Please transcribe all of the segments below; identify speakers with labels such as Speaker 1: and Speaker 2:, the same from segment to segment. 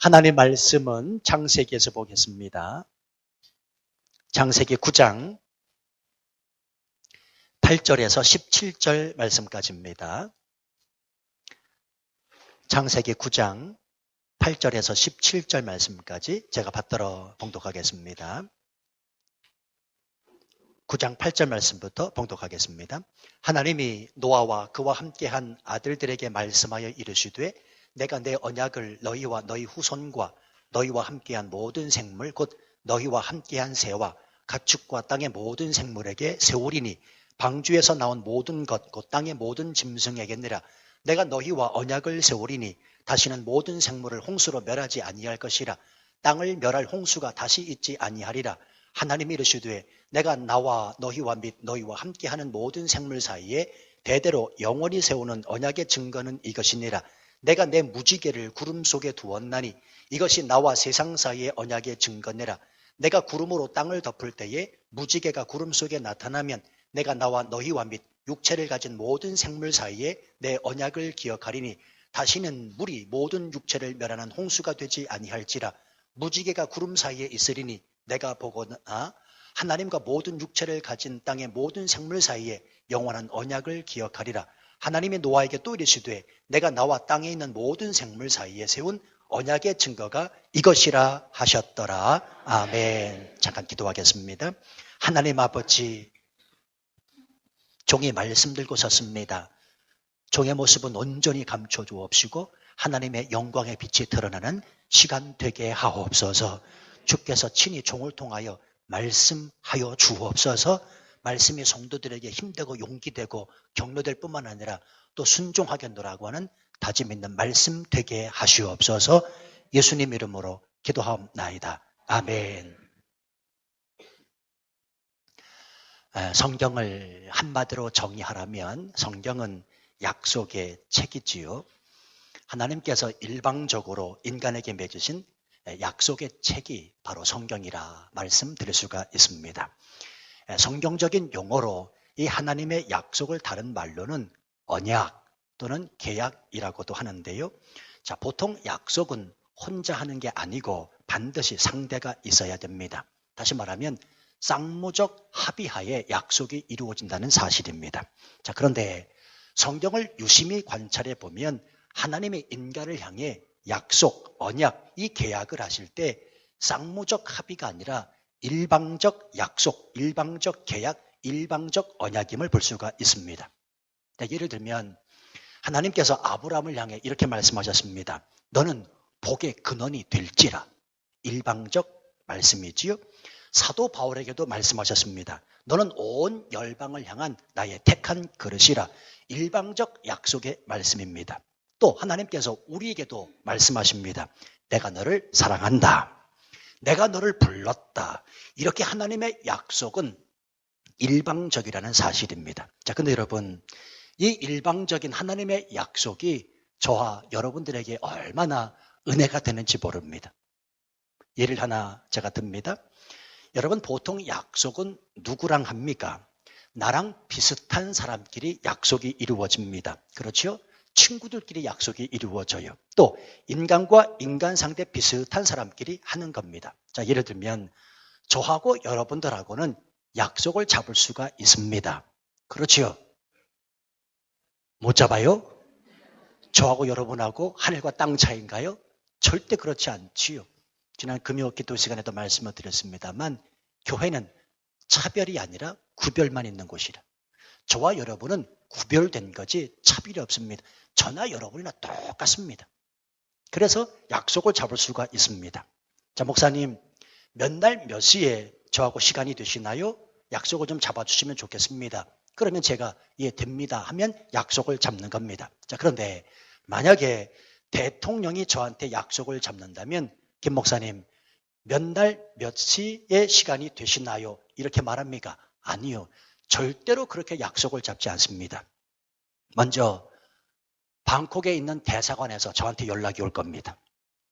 Speaker 1: 하나님의 말씀은 창세기에서 보겠습니다. 창세기 9장 8절에서 17절 말씀까지입니다. 창세기 9장 8절에서 17절 말씀까지 제가 받들어 봉독하겠습니다. 9장 8절 말씀부터 봉독하겠습니다. 하나님이 노아와 그와 함께한 아들들에게 말씀하여 이르시되 내가 내 언약을 너희와 너희 후손과 너희와 함께한 모든 생물 곧 너희와 함께한 새와 가축과 땅의 모든 생물에게 세우리니 방주에서 나온 모든 것 곧 땅의 모든 짐승에게니라. 내가 너희와 언약을 세우리니 다시는 모든 생물을 홍수로 멸하지 아니할 것이라. 땅을 멸할 홍수가 다시 있지 아니하리라. 하나님이 이르시되 내가 나와 너희와 및 너희와 함께하는 모든 생물 사이에 대대로 영원히 세우는 언약의 증거는 이것이니라. 내가 내 무지개를 구름 속에 두었나니 이것이 나와 세상 사이의 언약의 증거니라. 내가 구름으로 땅을 덮을 때에 무지개가 구름 속에 나타나면 내가 나와 너희와 및 육체를 가진 모든 생물 사이에 내 언약을 기억하리니 다시는 물이 모든 육체를 멸하는 홍수가 되지 아니할지라. 무지개가 구름 사이에 있으리니 내가 보거나 하나님과 모든 육체를 가진 땅의 모든 생물 사이에 영원한 언약을 기억하리라. 하나님이 노아에게 또 이르시되 내가 나와 땅에 있는 모든 생물 사이에 세운 언약의 증거가 이것이라 하셨더라. 아멘. 잠깐 기도하겠습니다. 하나님 아버지, 종의 말씀 들고 섰습니다. 종의 모습은 온전히 감춰 주옵시고 하나님의 영광의 빛이 드러나는 시간 되게 하옵소서. 주께서 친히 종을 통하여 말씀하여 주옵소서. 말씀이 성도들에게 힘되고 용기되고 격려될 뿐만 아니라 또 순종하겠노라고 하는 다짐 있는 말씀 되게 하시옵소서. 예수님 이름으로 기도하옵나이다. 아멘. 성경을 한마디로 정의하라면 성경은 약속의 책이지요. 하나님께서 일방적으로 인간에게 맺으신 약속의 책이 바로 성경이라 말씀드릴 수가 있습니다. 성경적인 용어로 이 하나님의 약속을 다른 말로는 언약 또는 계약이라고도 하는데요. 자, 보통 약속은 혼자 하는 게 아니고 반드시 상대가 있어야 됩니다. 다시 말하면 쌍무적 합의하에 약속이 이루어진다는 사실입니다. 자, 그런데 성경을 유심히 관찰해 보면 하나님의 인간을 향해 약속, 언약, 이 계약을 하실 때 쌍무적 합의가 아니라 일방적 약속, 일방적 계약, 일방적 언약임을 볼 수가 있습니다. 예를 들면 하나님께서 아브라함을 향해 이렇게 말씀하셨습니다. 너는 복의 근원이 될지라. 일방적 말씀이지요. 사도 바울에게도 말씀하셨습니다. 너는 온 열방을 향한 나의 택한 그릇이라. 일방적 약속의 말씀입니다. 또 하나님께서 우리에게도 말씀하십니다. 내가 너를 사랑한다. 내가 너를 불렀다. 이렇게 하나님의 약속은 일방적이라는 사실입니다. 자, 근데 여러분, 이 일방적인 하나님의 약속이 저와 여러분들에게 얼마나 은혜가 되는지 모릅니다. 예를 하나 제가 듭니다. 여러분, 보통 약속은 누구랑 합니까? 나랑 비슷한 사람끼리 약속이 이루어집니다. 그렇죠? 친구들끼리 약속이 이루어져요. 또 인간과 인간 상대 비슷한 사람끼리 하는 겁니다. 자, 예를 들면 저하고 여러분들하고는 약속을 잡을 수가 있습니다. 그렇지요? 못 잡아요? 저하고 여러분하고 하늘과 땅 차이인가요? 절대 그렇지 않지요. 지난 금요 기도 시간에도 말씀을 드렸습니다만 교회는 차별이 아니라 구별만 있는 곳이라. 저와 여러분은 구별된 거지 차별이 없습니다. 저나 여러분이나 똑같습니다. 그래서 약속을 잡을 수가 있습니다. 자, 목사님, 몇 날 몇 시에 저하고 시간이 되시나요? 약속을 좀 잡아주시면 좋겠습니다. 그러면 제가 예, 됩니다 하면 약속을 잡는 겁니다. 자, 그런데 만약에 대통령이 저한테 약속을 잡는다면 김 목사님, 몇 날 몇 시에 시간이 되시나요? 이렇게 말합니까? 아니요. 절대로 그렇게 약속을 잡지 않습니다. 먼저 방콕에 있는 대사관에서 저한테 연락이 올 겁니다.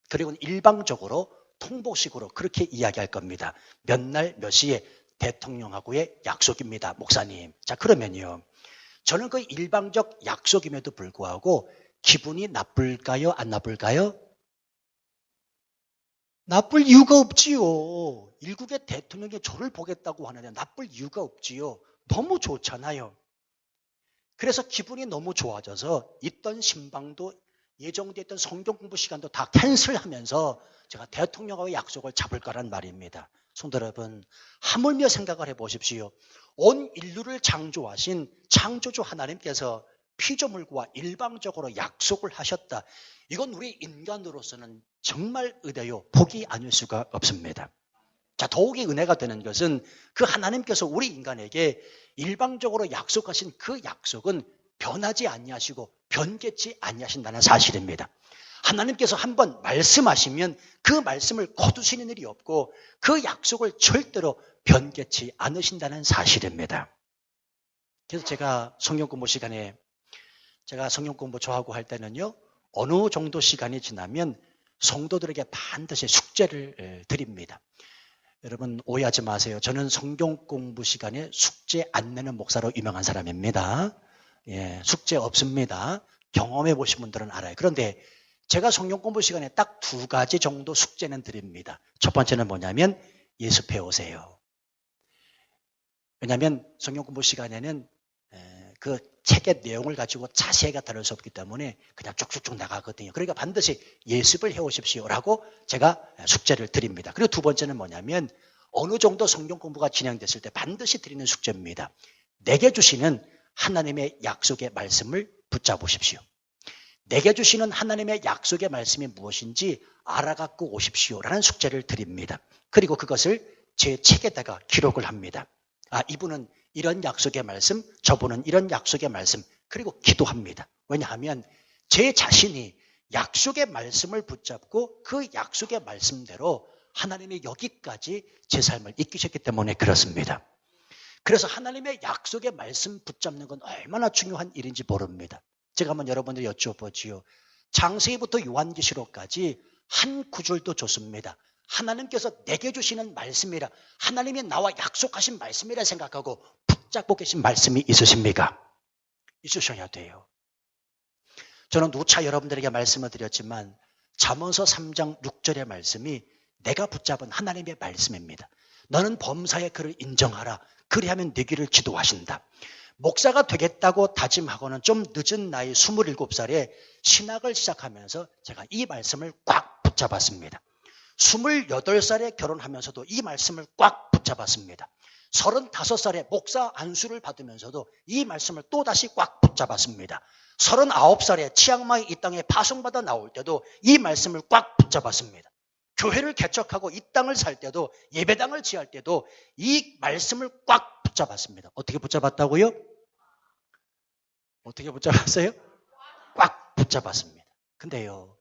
Speaker 1: 그리고 일방적으로 통보식으로 그렇게 이야기할 겁니다. 몇 날 몇 시에 대통령하고의 약속입니다, 목사님. 자, 그러면요. 저는 그 일방적 약속임에도 불구하고 기분이 나쁠까요? 안 나쁠까요? 나쁠 이유가 없지요. 일국의 대통령이 저를 보겠다고 하는데 나쁠 이유가 없지요. 너무 좋잖아요. 그래서 기분이 너무 좋아져서 있던 신방도 예정돼 있던 성경 공부 시간도 다 캔슬하면서 제가 대통령하고 약속을 잡을 거란 말입니다. 성도 여러분, 하물며 생각을 해보십시오. 온 인류를 창조하신 창조주 하나님께서 피조물과 일방적으로 약속을 하셨다. 이건 우리 인간으로서는 정말 은혜요, 복이 아닐 수가 없습니다. 자, 더욱이 은혜가 되는 것은 그 하나님께서 우리 인간에게 일방적으로 약속하신 그 약속은 변하지 아니하시고 변개치 아니하신다는 사실입니다. 하나님께서 한번 말씀하시면 그 말씀을 거두시는 일이 없고 그 약속을 절대로 변개치 않으신다는 사실입니다. 그래서 제가 성경 공부 시간에 제가 성경 공부 좋아하고 할 때는요, 어느 정도 시간이 지나면 성도들에게 반드시 숙제를 드립니다. 여러분 오해하지 마세요. 저는 성경 공부 시간에 숙제 안 내는 목사로 유명한 사람입니다. 예, 숙제 없습니다. 경험해 보신 분들은 알아요. 그런데 제가 성경 공부 시간에 딱 2가지 정도 숙제는 드립니다. 첫 번째는 뭐냐면 예수 배우세요. 왜냐하면 성경 공부 시간에는 그 책의 내용을 가지고 자세하게 다룰 수 없기 때문에 그냥 쭉쭉쭉 나가거든요. 그러니까 반드시 예습을 해오십시오라고 제가 숙제를 드립니다. 그리고 2번째는 뭐냐면 어느 정도 성경 공부가 진행됐을 때 반드시 드리는 숙제입니다. 내게 주시는 하나님의 약속의 말씀을 붙잡으십시오. 내게 주시는 하나님의 약속의 말씀이 무엇인지 알아갖고 오십시오라는 숙제를 드립니다. 그리고 그것을 제 책에다가 기록을 합니다. 아, 이분은 이런 약속의 말씀, 저분은 이런 약속의 말씀, 그리고 기도합니다. 왜냐하면 제 자신이 약속의 말씀을 붙잡고 그 약속의 말씀대로 하나님이 여기까지 제 삶을 이끄셨기 때문에 그렇습니다. 그래서 하나님의 약속의 말씀 붙잡는 건 얼마나 중요한 일인지 모릅니다. 제가 한번 여러분들 여쭤보지요. 창세기부터 요한계시록까지 한 구절도 좋습니다. 하나님께서 내게 주시는 말씀이라, 하나님이 나와 약속하신 말씀이라 생각하고 붙잡고 계신 말씀이 있으십니까? 있으셔야 돼요. 저는 누차 여러분들에게 말씀을 드렸지만 잠언서 3장 6절의 말씀이 내가 붙잡은 하나님의 말씀입니다. 너는 범사의 그를 인정하라. 그리하면 네 길을 지도하신다. 목사가 되겠다고 다짐하고는 좀 늦은 나이 27살에 신학을 시작하면서 제가 이 말씀을 꽉 붙잡았습니다. 28살에 결혼하면서도 이 말씀을 꽉 붙잡았습니다. 35살에 목사 안수를 받으면서도 이 말씀을 또다시 꽉 붙잡았습니다. 39살에 치앙마이 이 땅에 파송받아 나올 때도 이 말씀을 꽉 붙잡았습니다. 교회를 개척하고 이 땅을 살 때도 예배당을 지을 때도 이 말씀을 꽉 붙잡았습니다. 어떻게 붙잡았다고요? 어떻게 붙잡았어요? 꽉 붙잡았습니다. 근데요,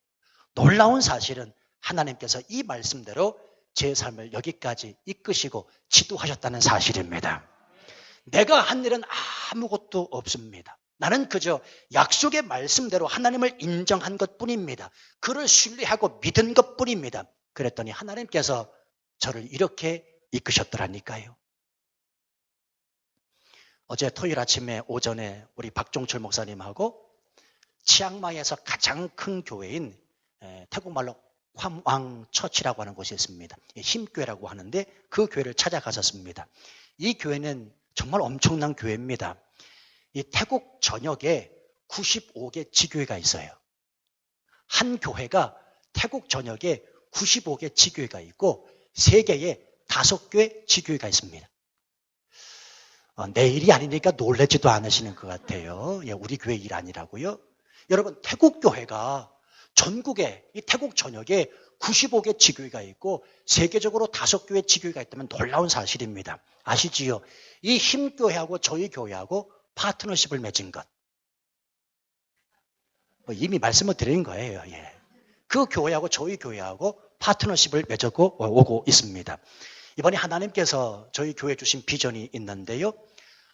Speaker 1: 놀라운 사실은 하나님께서 이 말씀대로 제 삶을 여기까지 이끄시고 지도하셨다는 사실입니다. 내가 한 일은 아무것도 없습니다. 나는 그저 약속의 말씀대로 하나님을 인정한 것뿐입니다. 그를 신뢰하고 믿은 것뿐입니다. 그랬더니 하나님께서 저를 이렇게 이끄셨더라니까요. 어제 토요일 아침에 오전에 우리 박종철 목사님하고 치앙마이에서 가장 큰 교회인 태국말로 팜왕처치라고 하는 곳이 있습니다. 힘교회라고 하는데 그 교회를 찾아갔었습니다. 이 교회는 정말 엄청난 교회입니다. 이 태국 전역에 95개 지교회가 있어요. 한 교회가 태국 전역에 95개 지교회가 있고 세계에 5개 지교회가 있습니다. 내 일이 아니니까 놀라지도 않으시는 것 같아요. 우리 교회 일 아니라고요. 여러분, 태국 교회가 전국에 이 태국 전역에 95개 지교회가 있고 세계적으로 5교회 지교회가 있다면 놀라운 사실입니다. 아시지요? 이 힘교회하고 저희 교회하고 파트너십을 맺은 것. 이미 말씀을 드린 거예요. 예. 그 교회하고 저희 교회하고 파트너십을 맺고 오고 있습니다. 이번에 하나님께서 저희 교회에 주신 비전이 있는데요.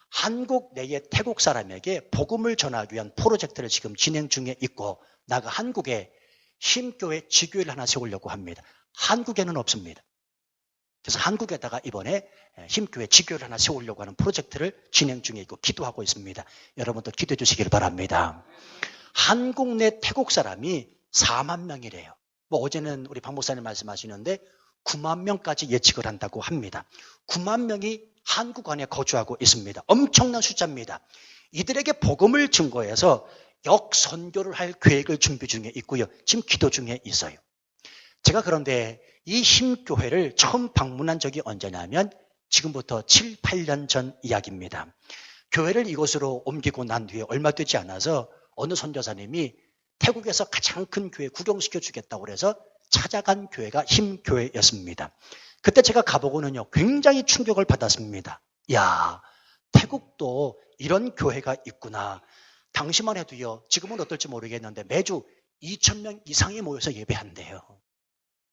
Speaker 1: 한국 내의 태국 사람에게 복음을 전하기 위한 프로젝트를 지금 진행 중에 있고 나가 한국에 힘교회 지교회를 하나 세우려고 합니다. 한국에는 없습니다. 그래서 한국에다가 이번에 힘교회 지교회를 하나 세우려고 하는 프로젝트를 진행 중에 있고 기도하고 있습니다. 여러분도 기도해 주시길 바랍니다. 한국 내 태국 사람이 4만 명이래요. 뭐 어제는 우리 박 목사님 말씀하시는데 9만 명까지 예측을 한다고 합니다. 9만 명이 한국 안에 거주하고 있습니다. 엄청난 숫자입니다. 이들에게 복음을 증거해서 역선교를 할 계획을 준비 중에 있고요. 지금 기도 중에 있어요. 제가 그런데 이 힘교회를 처음 방문한 적이 언제냐면 지금부터 7, 8년 전 이야기입니다. 교회를 이곳으로 옮기고 난 뒤에 얼마 되지 않아서 어느 선교사님이 태국에서 가장 큰 교회 구경시켜 주겠다고 그래서 찾아간 교회가 힘교회였습니다. 그때 제가 가보고는요, 굉장히 충격을 받았습니다. 야, 태국도 이런 교회가 있구나. 당시만 해도요, 지금은 어떨지 모르겠는데 매주 2,000명 이상이 모여서 예배한대요.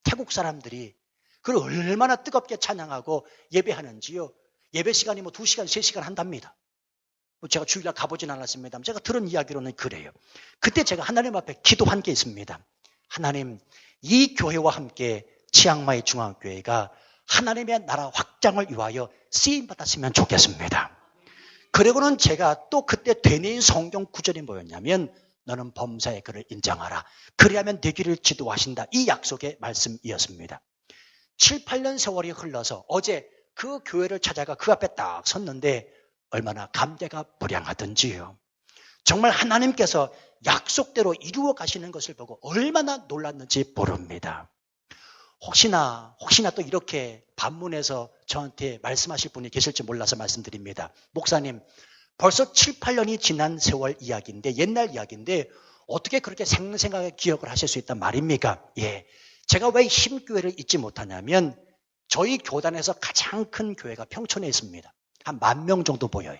Speaker 1: 태국 사람들이 그걸 얼마나 뜨겁게 찬양하고 예배하는지요. 예배 시간이 뭐 2시간, 3시간 한답니다. 제가 주일날 가보진 않았습니다만 제가 들은 이야기로는 그래요. 그때 제가 하나님 앞에 기도한 게 있습니다. 하나님, 이 교회와 함께 치앙마이 중앙교회가 하나님의 나라 확장을 위하여 쓰임받았으면 좋겠습니다. 그리고는 제가 또 그때 되뇌인 성경 구절이 뭐였냐면 너는 범사의 그를 인정하라. 그리하면 내 길을 지도하신다. 이 약속의 말씀이었습니다. 7, 8년 세월이 흘러서 어제 그 교회를 찾아가 그 앞에 딱 섰는데 얼마나 감개가 무량하던지요. 정말 하나님께서 약속대로 이루어 가시는 것을 보고 얼마나 놀랐는지 모릅니다. 혹시나 또 이렇게 반문해서 저한테 말씀하실 분이 계실지 몰라서 말씀드립니다. 목사님, 벌써 7, 8년이 지난 세월 이야기인데, 옛날 이야기인데 어떻게 그렇게 생생하게 기억을 하실 수 있단 말입니까? 예, 제가 왜 힘교회를 잊지 못하냐면 저희 교단에서 가장 큰 교회가 평촌에 있습니다. 한 10,000명 정도 보여요.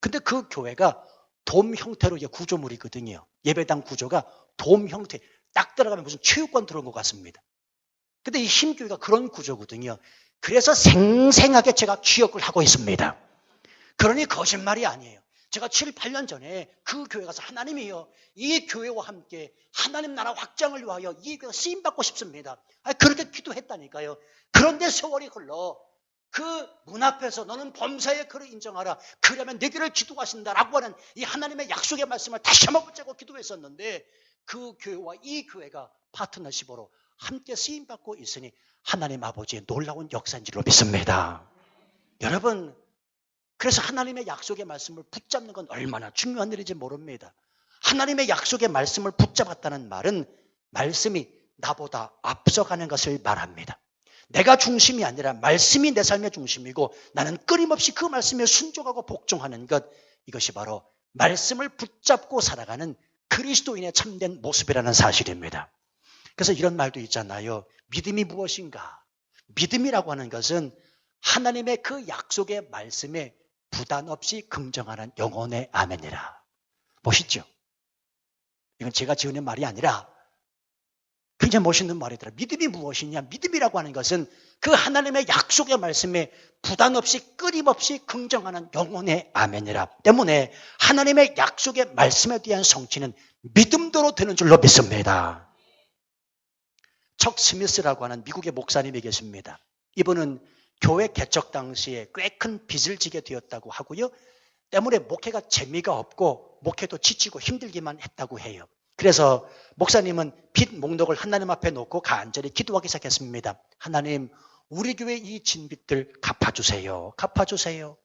Speaker 1: 근데 그 교회가 돔 형태로 구조물이거든요. 예배당 구조가 돔 형태. 딱 들어가면 무슨 체육관 들어온 것 같습니다. 근데 이 힘교회가 그런 구조거든요. 그래서 생생하게 제가 기억을 하고 있습니다. 그러니 거짓말이 아니에요. 제가 7, 8년 전에 그 교회 가서 하나님이요, 이 교회와 함께 하나님 나라 확장을 위하여 이 교회가 쓰임받고 싶습니다. 그렇게 기도했다니까요. 그런데 세월이 흘러 그 문 앞에서 너는 범사의 그를 인정하라. 그러면 내 길을 기도하신다라고 하는 이 하나님의 약속의 말씀을 다시 한번 붙잡고 기도했었는데 그 교회와 이 교회가 파트너십으로 함께 쓰임받고 있으니 하나님 아버지의 놀라운 역사인 줄로 믿습니다. 여러분, 그래서 하나님의 약속의 말씀을 붙잡는 건 얼마나 중요한 일인지 모릅니다. 하나님의 약속의 말씀을 붙잡았다는 말은 말씀이 나보다 앞서가는 것을 말합니다. 내가 중심이 아니라 말씀이 내 삶의 중심이고 나는 끊임없이 그 말씀에 순종하고 복종하는 것, 이것이 바로 말씀을 붙잡고 살아가는 그리스도인의 참된 모습이라는 사실입니다. 그래서 이런 말도 있잖아요. 믿음이 무엇인가? 믿음이라고 하는 것은 하나님의 그 약속의 말씀에 부담 없이 긍정하는 영혼의 아멘이라. 멋있죠? 이건 제가 지어낸 말이 아니라 굉장히 멋있는 말이더라. 믿음이 무엇이냐? 믿음이라고 하는 것은 그 하나님의 약속의 말씀에 부담 없이 끊임없이 긍정하는 영혼의 아멘이라. 때문에 하나님의 약속의 말씀에 대한 성취는 믿음대로 되는 줄로 믿습니다. 척 스미스라고 하는 미국의 목사님이 계십니다. 이분은 교회 개척 당시에 꽤 큰 빚을 지게 되었다고 하고요. 때문에 목회가 재미가 없고 목회도 지치고 힘들기만 했다고 해요. 그래서 목사님은 빚 목록을 하나님 앞에 놓고 간절히 기도하기 시작했습니다. 하나님, 우리 교회 이 진빚들 갚아주세요. 갚아주세요.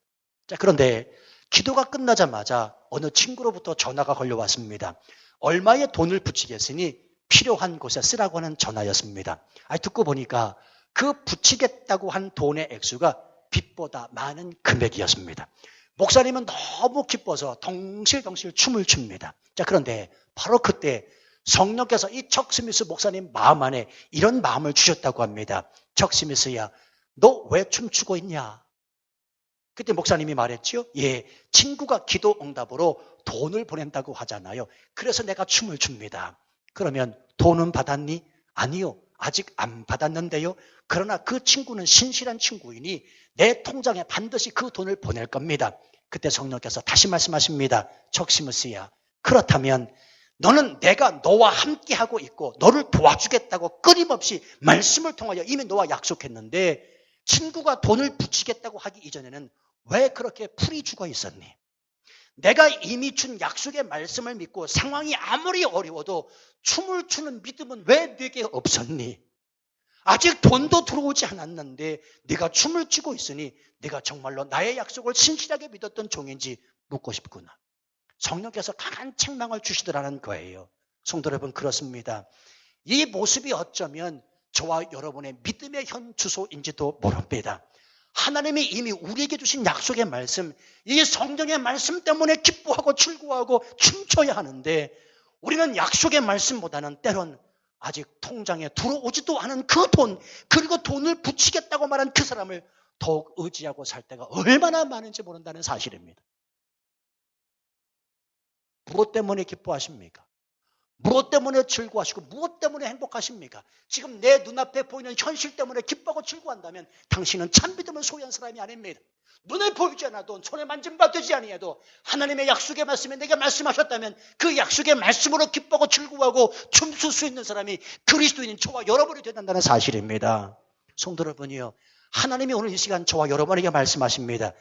Speaker 1: 자, 그런데 기도가 끝나자마자 어느 친구로부터 전화가 걸려왔습니다. 얼마의 돈을 붙이겠으니 필요한 곳에 쓰라고 하는 전화였습니다. 듣고 보니까 그 붙이겠다고 한 돈의 액수가 빚보다 많은 금액이었습니다. 목사님은 너무 기뻐서 덩실덩실 춤을 춥니다. 자, 그런데 바로 그때 성령께서 이 척 스미스 목사님 마음 안에 이런 마음을 주셨다고 합니다. 척 스미스야, 너 왜 춤추고 있냐? 그때 목사님이 말했죠. 예, 친구가 기도 응답으로 돈을 보낸다고 하잖아요. 그래서 내가 춤을 춥니다. 그러면 돈은 받았니? 아니요, 아직 안 받았는데요. 그러나 그 친구는 신실한 친구이니 내 통장에 반드시 그 돈을 보낼 겁니다. 그때 성령께서 다시 말씀하십니다. 척 스미스야, 그렇다면 너는 내가 너와 함께하고 있고 너를 도와주겠다고 끊임없이 말씀을 통하여 이미 너와 약속했는데 친구가 돈을 붙이겠다고 하기 이전에는 왜 그렇게 풀이 죽어 있었니? 내가 이미 준 약속의 말씀을 믿고 상황이 아무리 어려워도 춤을 추는 믿음은 왜 내게 없었니? 아직 돈도 들어오지 않았는데 네가 춤을 추고 있으니 네가 정말로 나의 약속을 신실하게 믿었던 종인지 묻고 싶구나. 성령께서 강한 책망을 주시더라는 거예요. 성도 여러분, 그렇습니다. 이 모습이 어쩌면 저와 여러분의 믿음의 현 주소인지도 모릅니다. 하나님이 이미 우리에게 주신 약속의 말씀, 이 성경의 말씀 때문에 기뻐하고 즐거워하고 춤춰야 하는데 우리는 약속의 말씀보다는 때론 아직 통장에 들어오지도 않은 그 돈, 그리고 돈을 붙이겠다고 말한 그 사람을 더욱 의지하고 살 때가 얼마나 많은지 모른다는 사실입니다. 무엇 때문에 기뻐하십니까? 무엇 때문에 즐거워하시고 무엇 때문에 행복하십니까? 지금 내 눈앞에 보이는 현실 때문에 기뻐하고 즐거워한다면 당신은 참 믿음을 소유한 사람이 아닙니다. 눈에 보이지 않아도 손에 만짐바 되지 아니해도 하나님의 약속의 말씀에 내게 말씀하셨다면 그 약속의 말씀으로 기뻐하고 즐거워하고 춤출 수 있는 사람이 그리스도인인 저와 여러분이 된다는 사실입니다. 성도 여러분이요, 하나님이 오늘 이 시간 저와 여러분에게 말씀하십니다.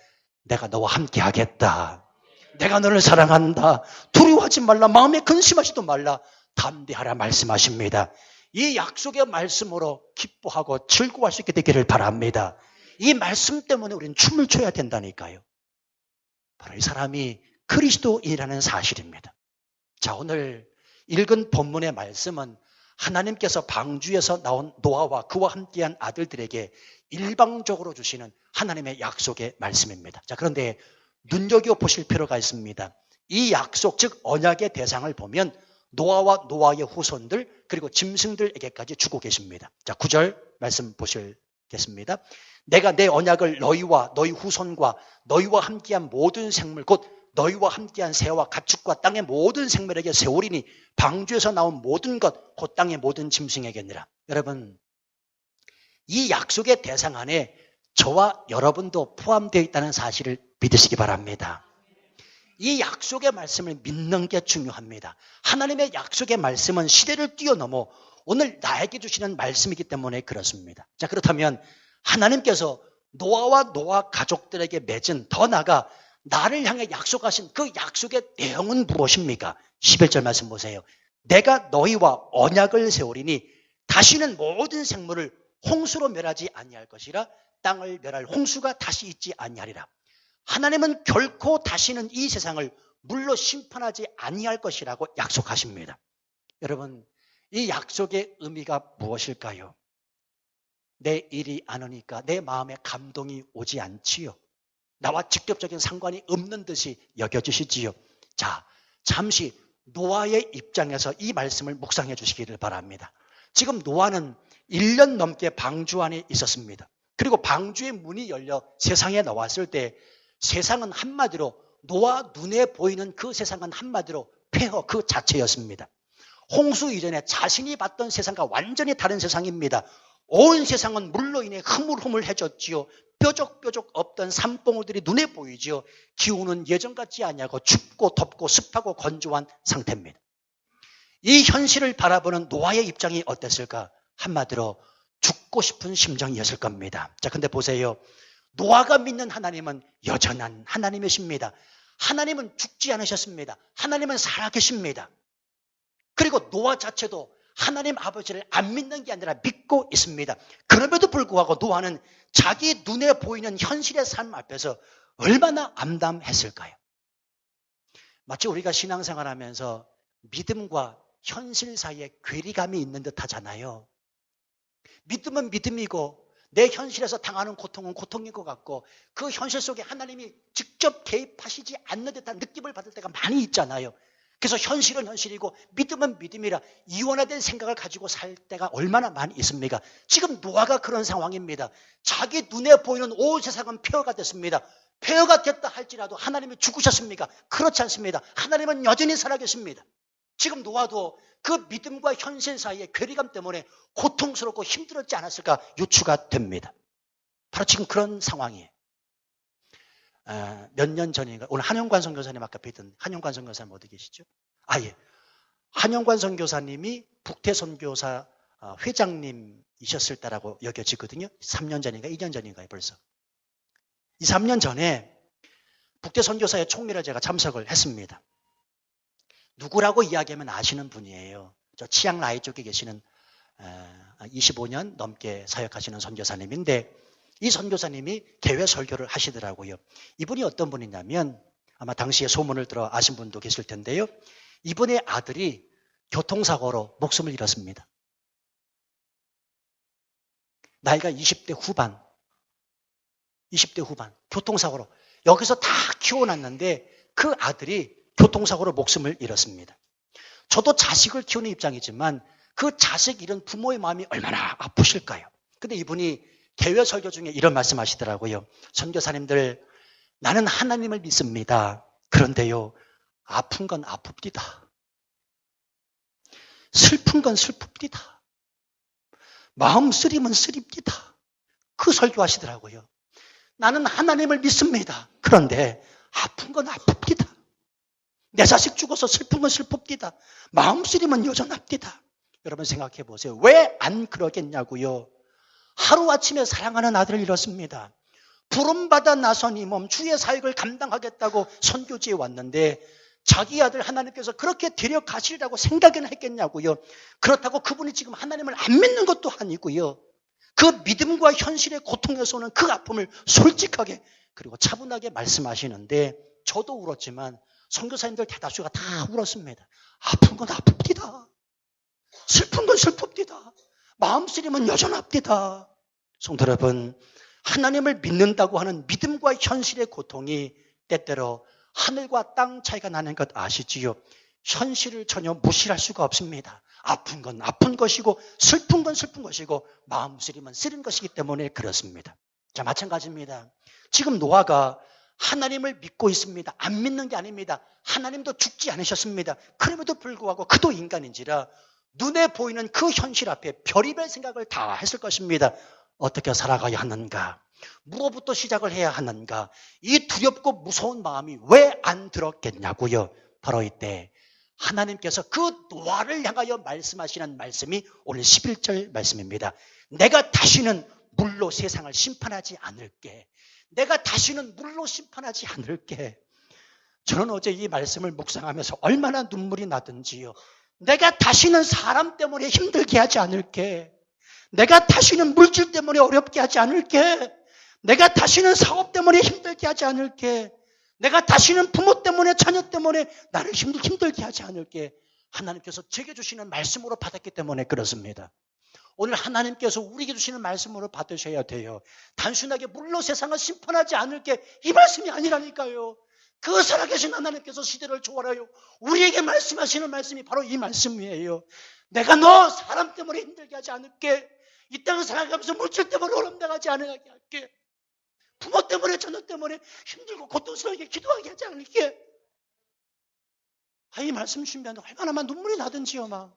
Speaker 1: 내가 너와 함께 하겠다. 내가 너를 사랑한다. 두려워하지 말라. 마음에 근심하지도 말라. 담대하라 말씀하십니다. 이 약속의 말씀으로 기뻐하고 즐거워할 수 있게 되기를 바랍니다. 이 말씀 때문에 우리는 춤을 춰야 된다니까요. 바로 이 사람이 그리스도인이라는 사실입니다. 자, 오늘 읽은 본문의 말씀은 하나님께서 방주에서 나온 노아와 그와 함께한 아들들에게 일방적으로 주시는 하나님의 약속의 말씀입니다. 자, 그런데 눈여겨보실 필요가 있습니다. 이 약속, 즉 언약의 대상을 보면 노아와 노아의 후손들 그리고 짐승들에게까지 주고 계십니다. 자, 9절 말씀 보시겠습니다. 내가 내 언약을 너희와 너희 후손과 너희와 함께한 모든 생물 곧 너희와 함께한 새와 가축과 땅의 모든 생물에게 세우리니 방주에서 나온 모든 것 곧 땅의 모든 짐승에게니라. 여러분, 이 약속의 대상 안에 저와 여러분도 포함되어 있다는 사실을 믿으시기 바랍니다. 이 약속의 말씀을 믿는 게 중요합니다. 하나님의 약속의 말씀은 시대를 뛰어넘어 오늘 나에게 주시는 말씀이기 때문에 그렇습니다. 자, 그렇다면 하나님께서 노아와 노아 가족들에게 맺은, 더 나아가 나를 향해 약속하신 그 약속의 내용은 무엇입니까? 11절 말씀 보세요. 내가 너희와 언약을 세우리니 다시는 모든 생물을 홍수로 멸하지 아니할 것이라 땅을 멸할 홍수가 다시 있지 아니하리라. 하나님은 결코 다시는 이 세상을 물로 심판하지 아니할 것이라고 약속하십니다. 여러분, 이 약속의 의미가 무엇일까요? 내 일이 안 오니까 내 마음에 감동이 오지 않지요. 나와 직접적인 상관이 없는 듯이 여겨지시지요. 자, 잠시 노아의 입장에서 이 말씀을 묵상해 주시기를 바랍니다. 지금 노아는 1년 넘게 방주 안에 있었습니다. 그리고 방주의 문이 열려 세상에 나왔을 때 세상은 한마디로, 노아 눈에 보이는 그 세상은 한마디로 폐허 그 자체였습니다. 홍수 이전에 자신이 봤던 세상과 완전히 다른 세상입니다. 온 세상은 물로 인해 흐물흐물해졌지요. 뾰족뾰족 없던 산봉우들이 눈에 보이지요. 기후는 예전 같지 아니하고 춥고 덥고 습하고 건조한 상태입니다. 이 현실을 바라보는 노아의 입장이 어땠을까? 한마디로 죽고 싶은 심정이었을 겁니다. 자, 근데 보세요. 노아가 믿는 하나님은 여전한 하나님이십니다. 하나님은 죽지 않으셨습니다. 하나님은 살아계십니다. 그리고 노아 자체도 하나님 아버지를 안 믿는 게 아니라 믿고 있습니다. 그럼에도 불구하고 노아는 자기 눈에 보이는 현실의 삶 앞에서 얼마나 암담했을까요? 마치 우리가 신앙생활하면서 믿음과 현실 사이에 괴리감이 있는 듯 하잖아요. 믿음은 믿음이고 내 현실에서 당하는 고통은 고통인 것 같고 그 현실 속에 하나님이 직접 개입하시지 않는 듯한 느낌을 받을 때가 많이 있잖아요. 그래서 현실은 현실이고 믿음은 믿음이라 이원화된 생각을 가지고 살 때가 얼마나 많이 있습니까? 지금 노아가 그런 상황입니다. 자기 눈에 보이는 온 세상은 폐허가 됐습니다. 폐허가 됐다 할지라도 하나님이 죽으셨습니까? 그렇지 않습니다. 하나님은 여전히 살아계십니다. 지금 노아도 그 믿음과 현실 사이의 괴리감 때문에 고통스럽고 힘들었지 않았을까 유추가 됩니다. 바로 지금 그런 상황이에요. 몇 년 전인가 오늘 한영관 선교사님 아까 뵀던 한영관 선교사님 어디 계시죠? 예. 한영관 선교사님이 북태 선교사 회장님이셨을 때라고 여겨지거든요. 3년 전인가 2년 전인가요 벌써. 2, 3년 전에 북대선교사의 총회를 제가 참석을 했습니다. 누구라고 이야기하면 아시는 분이에요. 저 치앙라이 쪽에 계시는 25년 넘게 사역하시는 선교사님인데 이 선교사님이 개회 설교를 하시더라고요. 이분이 어떤 분이냐면 아마 당시에 소문을 들어 아신 분도 계실 텐데요. 이분의 아들이 교통사고로 목숨을 잃었습니다. 나이가 20대 후반 교통사고로 여기서 다 키워놨는데 그 아들이 교통사고로 목숨을 잃었습니다. 저도 자식을 키우는 입장이지만 그 자식 잃은 부모의 마음이 얼마나 아프실까요? 근데 이분이 개회 설교 중에 이런 말씀 하시더라고요. 선교사님들, 나는 하나님을 믿습니다. 그런데요, 아픈 건 아픕디다. 슬픈 건 슬픕디다. 마음 쓰림은 쓰립디다. 그 설교하시더라고요. 나는 하나님을 믿습니다. 그런데 아픈 건 아픕디다. 내 자식 죽어서 슬픈 건 슬픕디다. 마음 쓰림은 여전합디다. 여러분 생각해 보세요. 왜 안 그러겠냐고요. 하루아침에 사랑하는 아들을 잃었습니다. 부름받아 나선 이 몸 주의 사역을 감당하겠다고 선교지에 왔는데 자기 아들 하나님께서 그렇게 데려가시리라고 생각이나 했겠냐고요. 그렇다고 그분이 지금 하나님을 안 믿는 것도 아니고요. 그 믿음과 현실의 고통에서 오는 그 아픔을 솔직하게 그리고 차분하게 말씀하시는데 저도 울었지만 선교사님들 대다수가 다 울었습니다. 아픈 건 아픕디다. 슬픈 건 슬픕디다. 마음 쓰림은 여전합디다. 성도 여러분, 하나님을 믿는다고 하는 믿음과 현실의 고통이 때때로 하늘과 땅 차이가 나는 것 아시지요? 현실을 전혀 무시할 수가 없습니다. 아픈 건 아픈 것이고 슬픈 건 슬픈 것이고 마음 쓰림은 쓰린 것이기 때문에 그렇습니다. 자, 마찬가지입니다. 지금 노아가 하나님을 믿고 있습니다. 안 믿는 게 아닙니다. 하나님도 죽지 않으셨습니다. 그럼에도 불구하고 그도 인간인지라 눈에 보이는 그 현실 앞에 별의별 생각을 다 했을 것입니다. 어떻게 살아가야 하는가? 무엇부터 시작을 해야 하는가? 이 두렵고 무서운 마음이 왜 안 들었겠냐고요. 바로 이때 하나님께서 그 노아를 향하여 말씀하시는 말씀이 오늘 11절 말씀입니다. 내가 다시는 물로 세상을 심판하지 않을게. 내가 다시는 물로 심판하지 않을게. 저는 어제 이 말씀을 묵상하면서 얼마나 눈물이 나든지요. 내가 다시는 사람 때문에 힘들게 하지 않을게. 내가 다시는 물질 때문에 어렵게 하지 않을게. 내가 다시는 사업 때문에 힘들게 하지 않을게. 내가 다시는 부모 때문에 자녀 때문에 나를 힘들게 하지 않을게. 하나님께서 제게 주시는 말씀으로 받았기 때문에 그렇습니다. 오늘 하나님께서 우리에게 주시는 말씀으로 받으셔야 돼요. 단순하게 물로 세상을 심판하지 않을게 이 말씀이 아니라니까요. 그 살아계신 하나님께서 시대를 초월하여 우리에게 말씀하시는 말씀이 바로 이 말씀이에요. 내가 너 사람 때문에 힘들게 하지 않을게. 이 땅을 살아가면서 물질 때문에 어렵다가지 않게 할게. 부모 때문에 자녀 때문에 힘들고 고통스럽게 기도하게 하지 않을게. 이 말씀 준비하는데 얼마나 눈물이 나든지요. 막.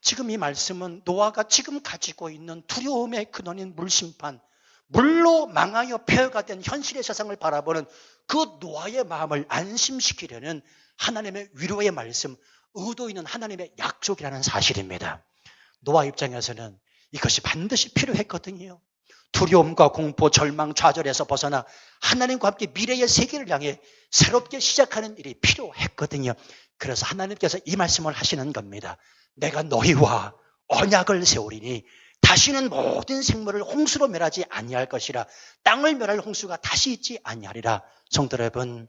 Speaker 1: 지금 이 말씀은 노아가 지금 가지고 있는 두려움의 근원인 물심판, 물로 망하여 폐허가 된 현실의 세상을 바라보는 그 노아의 마음을 안심시키려는 하나님의 위로의 말씀, 의도 있는 하나님의 약속이라는 사실입니다. 노아 입장에서는 이것이 반드시 필요했거든요. 두려움과 공포, 절망, 좌절에서 벗어나 하나님과 함께 미래의 세계를 향해 새롭게 시작하는 일이 필요했거든요. 그래서 하나님께서 이 말씀을 하시는 겁니다. 내가 너희와 언약을 세우리니 다시는 모든 생물을 홍수로 멸하지 아니할 것이라. 땅을 멸할 홍수가 다시 있지 아니하리라. 성도 여러분,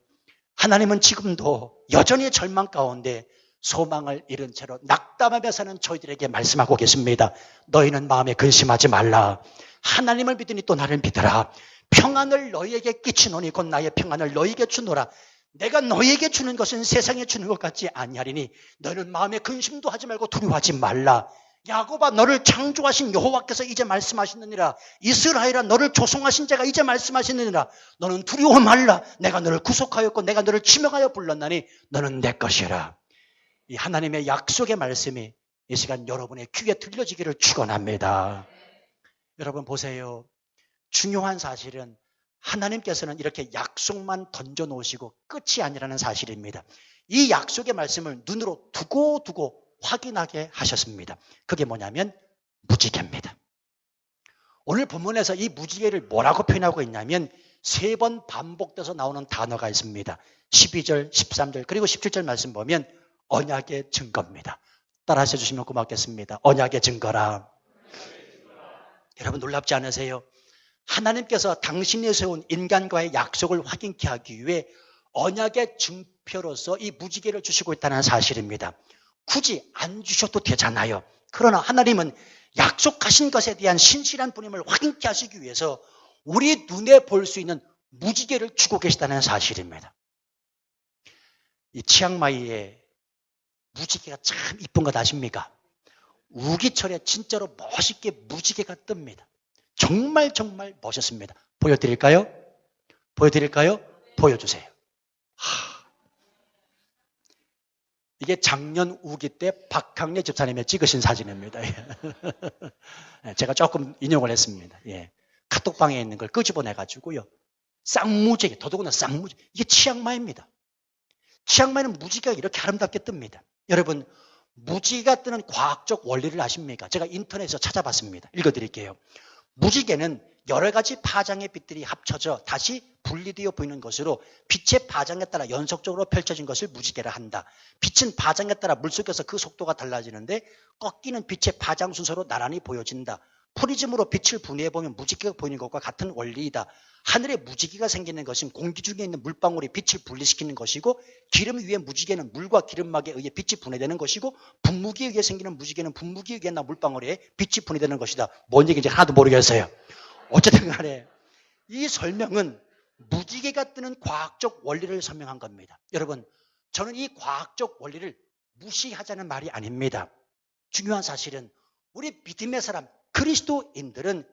Speaker 1: 하나님은 지금도 여전히 절망 가운데 소망을 잃은 채로 낙담하며 사는 저희들에게 말씀하고 계십니다. 너희는 마음에 근심하지 말라. 하나님을 믿으니 또 나를 믿으라. 평안을 너희에게 끼치노니 곧 나의 평안을 너희에게 주노라. 내가 너희에게 주는 것은 세상에 주는 것 같지 아니하리니 너희는 마음에 근심도 하지 말고 두려워하지 말라. 야곱아, 너를 창조하신 여호와께서 이제 말씀하시느니라. 이스라엘아, 너를 조성하신 자가 이제 말씀하시느니라. 너는 두려워 말라. 내가 너를 구속하였고 내가 너를 지명하여 불렀나니 너는 내 것이라. 이 하나님의 약속의 말씀이 이 시간 여러분의 귀에 들려지기를 축원합니다. 여러분 보세요. 중요한 사실은 하나님께서는 이렇게 약속만 던져놓으시고 끝이 아니라는 사실입니다. 이 약속의 말씀을 눈으로 두고 확인하게 하셨습니다. 그게 뭐냐면 무지개입니다. 오늘 본문에서 이 무지개를 뭐라고 표현하고 있냐면 3번 반복돼서 나오는 단어가 있습니다. 12절, 13절, 그리고 17절 말씀 보면 언약의 증거입니다. 따라하셔 주시면 고맙겠습니다. 언약의 증거라. 여러분 놀랍지 않으세요? 하나님께서 당신이 세운 인간과의 약속을 확인케 하기 위해 언약의 증표로서 이 무지개를 주시고 있다는 사실입니다. 굳이 안 주셔도 되잖아요. 그러나 하나님은 약속하신 것에 대한 신실한 분임을 확인케 하시기 위해서 우리 눈에 볼 수 있는 무지개를 주고 계시다는 사실입니다. 이 치앙마이의 무지개가 참 이쁜 것 아십니까? 우기철에 진짜로 멋있게 무지개가 뜹니다. 정말 멋있습니다. 보여드릴까요? 보여주세요. 이게 작년 우기 때 박학래 집사님이 찍으신 사진입니다. 제가 조금 인용을 했습니다. 예. 카톡방에 있는 걸 끄집어내가지고요. 쌍무지개, 더더구나 쌍무지개. 이게 치앙마이입니다. 치앙마이는 무지개가 이렇게 아름답게 뜹니다. 여러분, 무지개가 뜨는 과학적 원리를 아십니까? 제가 인터넷에서 찾아봤습니다. 읽어드릴게요. 무지개는 여러 가지 파장의 빛들이 합쳐져 다시 분리되어 보이는 것으로 빛의 파장에 따라 연속적으로 펼쳐진 것을 무지개라 한다. 빛은 파장에 따라 물속에서 그 속도가 달라지는데 꺾이는 빛의 파장 순서로 나란히 보여진다. 프리즘으로 빛을 분해해보면 무지개가 보이는 것과 같은 원리이다. 하늘에 무지개가 생기는 것은 공기 중에 있는 물방울이 빛을 분리시키는 것이고 기름 위에 무지개는 물과 기름막에 의해 빛이 분해되는 것이고 분무기에 의해 생기는 무지개는 분무기에 의해 나 물방울에 빛이 분해되는 것이다. 뭔 얘기인지 하나도 모르겠어요. 어쨌든 간에 이 설명은 무지개가 뜨는 과학적 원리를 설명한 겁니다. 여러분, 저는 이 과학적 원리를 무시하자는 말이 아닙니다. 중요한 사실은 우리 믿음의 사람 그리스도인들은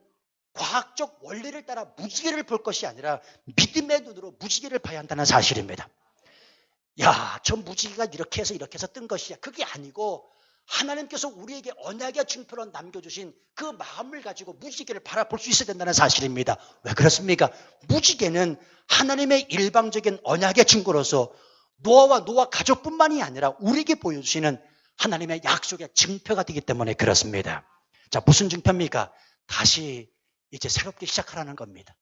Speaker 1: 과학적 원리를 따라 무지개를 볼 것이 아니라 믿음의 눈으로 무지개를 봐야 한다는 사실입니다. 야, 저 무지개가 이렇게 해서 뜬 것이야. 그게 아니고 하나님께서 우리에게 언약의 증표로 남겨주신 그 마음을 가지고 무지개를 바라볼 수 있어야 된다는 사실입니다. 왜 그렇습니까? 무지개는 하나님의 일방적인 언약의 증거로서 노아와 노아 가족뿐만이 아니라 우리에게 보여주시는 하나님의 약속의 증표가 되기 때문에 그렇습니다. 자, 무슨 증표입니까? 다시 이제 새롭게 시작하라는 겁니다.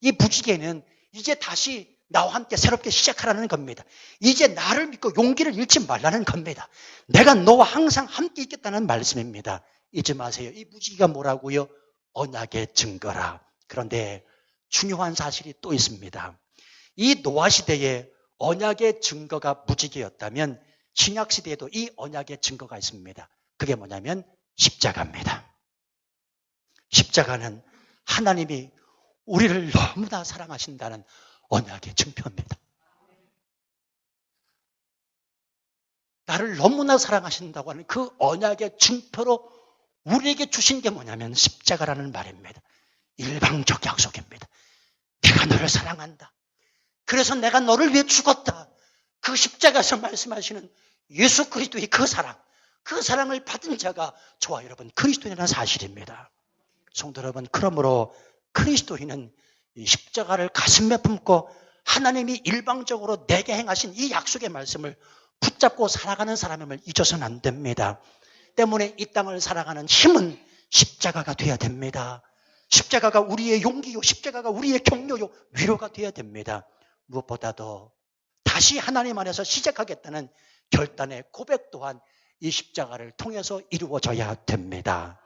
Speaker 1: 이 무지개는 이제 다시 나와 함께 새롭게 시작하라는 겁니다. 이제 나를 믿고 용기를 잃지 말라는 겁니다. 내가 너와 항상 함께 있겠다는 말씀입니다. 잊지 마세요. 이 무지개가 뭐라고요? 언약의 증거라. 그런데 중요한 사실이 또 있습니다. 이 노아 시대에 언약의 증거가 무지개였다면 신약 시대에도 이 언약의 증거가 있습니다. 그게 뭐냐면 십자가입니다. 십자가는 하나님이 우리를 너무나 사랑하신다는 언약의 증표입니다. 나를 너무나 사랑하신다고 하는 그 언약의 증표로 우리에게 주신 게 뭐냐면 십자가라는 말입니다. 일방적 약속입니다. 내가 너를 사랑한다. 그래서 내가 너를 위해 죽었다. 그 십자가에서 말씀하시는 예수 그리스도의 그 사랑을 받은 자가 저와 여러분 그리스도인이라는 사실입니다. 성도 여러분, 그러므로 그리스도인은 이 십자가를 가슴에 품고 하나님이 일방적으로 내게 행하신 이 약속의 말씀을 붙잡고 살아가는 사람임을 잊어서는 안 됩니다. 때문에 이 땅을 살아가는 힘은 십자가가 되어야 됩니다. 십자가가 우리의 용기요, 십자가가 우리의 격려요, 위로가 되어야 됩니다. 무엇보다도 다시 하나님 안에서 시작하겠다는 결단의 고백 또한 이 십자가를 통해서 이루어져야 됩니다.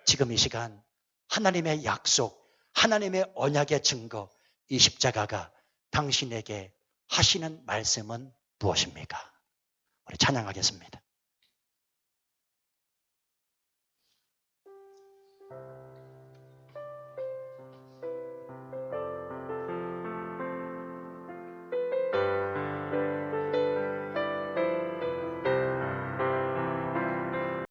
Speaker 1: 지금 이 시간 하나님의 약속, 하나님의 언약의 증거, 이 십자가가 당신에게 하시는 말씀은 무엇입니까? 우리 찬양하겠습니다.